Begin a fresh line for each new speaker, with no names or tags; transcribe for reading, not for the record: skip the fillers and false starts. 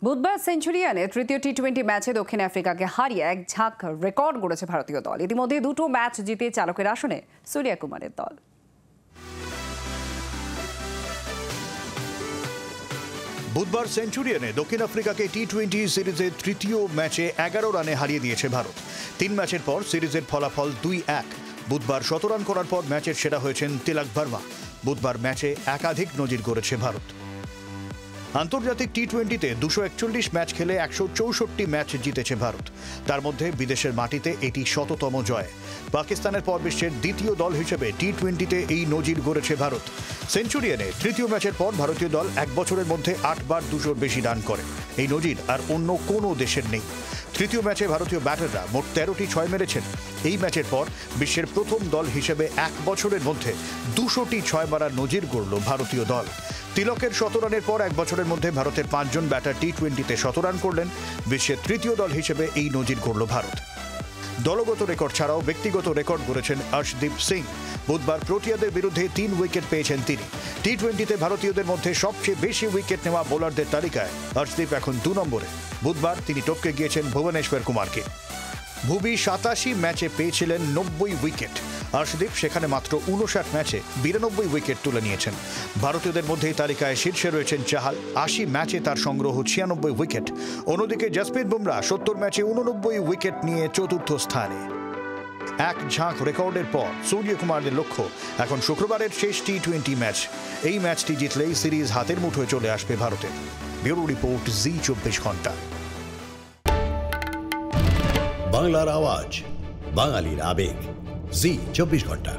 বুধবার সেঞ্চুরিয়ানে তৃতীয় টি-20 ম্যাচে দক্ষিণ আফ্রিকাকে হারিয়ে এক ঝাঁক রেকর্ড গড়েছে ভারতীয় দল। ইতিমধ্যে দুটো ম্যাচ জিতে চালকের আসনে সূর্যকুমারের দল।
বুধবার সেঞ্চুরিয়ানে দক্ষিণ আফ্রিকাকে টি-20 সিরিজের তৃতীয় ম্যাচে 11 রানে হারিয়ে দিয়েছে ভারত। 3 ম্যাচের পর সিরিজের ফলাফল 2-1। বুধবার 17 রান করার পর ম্যাচের সেরা হয়েছেন তিলক ভার্মা। বুধবার ম্যাচে একাধিক নজির গড়েছে ভারত। আন্তর্জাতিক টি-20তে 241 ম্যাচ খেলে 164 ম্যাচ জিতেছে ভারত। তার মধ্যে বিদেশের মাটিতে এটি শততম জয়। পাকিস্তানের পর বিশ্বের দ্বিতীয় দল হিসেবে টি-20তে এই নজির গড়েছে ভারত। সেঞ্চুরিয়ানে তৃতীয় ম্যাচের পর ভারতীয় দল 1 বছরের মধ্যে 8 বার 200-র বেশি রান করে। এই নজির আর অন্য কোনো দেশের নেই। তৃতীয় ম্যাচে ভারতীয় ব্যাটাররা মোট 13টি 6 মেরেছেন। এই ম্যাচের পর বিশ্বের প্রথম দল হিসেবে 1 বছরের মধ্যে 200টি 6 মারার নজির গড়ল ভারতীয় দল। তিলকের 100 রানের পর 1 বছরের মধ্যে ভারতের 5 জন ব্যাটার টি-20তে 100 রান করলেন। বিশ্বের তৃতীয় দল হিসেবে এই নজির গড়ল ভারত। দলগত রেকর্ড ছাড়াও ব্যক্তিগত রেকর্ড গড়েছেন অর্শদীপ সিং। বুধবার প্রোটিয়াদের বিরুদ্ধে 3 উইকেট পেয়েছেন তিনি। টি-20তে ভারতীয়দের মধ্যে সবচেয়ে বেশি উইকেট নেওয়া বোলারদের তালিকায় অর্শদীপ এখন 2 নম্বরে। বুধবার তিনি টপকে গিয়েছেন ভুবনেশ্বর কুমারকে। ভুবি 87 ম্যাচে পেয়েছিলেন 90 উইকেট। অর্শদীপ সেখানে মাত্র 59 ম্যাচে 92 উইকেট তুলে নিয়েছেন। ভারতীয়দের মধ্যে এই তালিকায় শীর্ষে রয়েছেন চাহাল। 80 ম্যাচে তার সংগ্রহ 96 উইকেট। অন্যদিকে জসপ্রীত বুমরা 70 ম্যাচে 89 উইকেট নিয়ে চতুর্থ স্থানে। এক ঝাঁক রেকর্ডের পর সূর্যকুমারের লক্ষ্য এখন শুক্রবারের শেষ টি-20 ম্যাচ। এই ম্যাচটি জিতলেই সিরিজ হাতের মুঠোয় চলে আসবে ভারতের। ব্যুরো রিপোর্ট, জি 24 ঘন্টা।
বাংলার আওয়াজ, বাঙালির আবেগ, জি 24 ঘন্টা।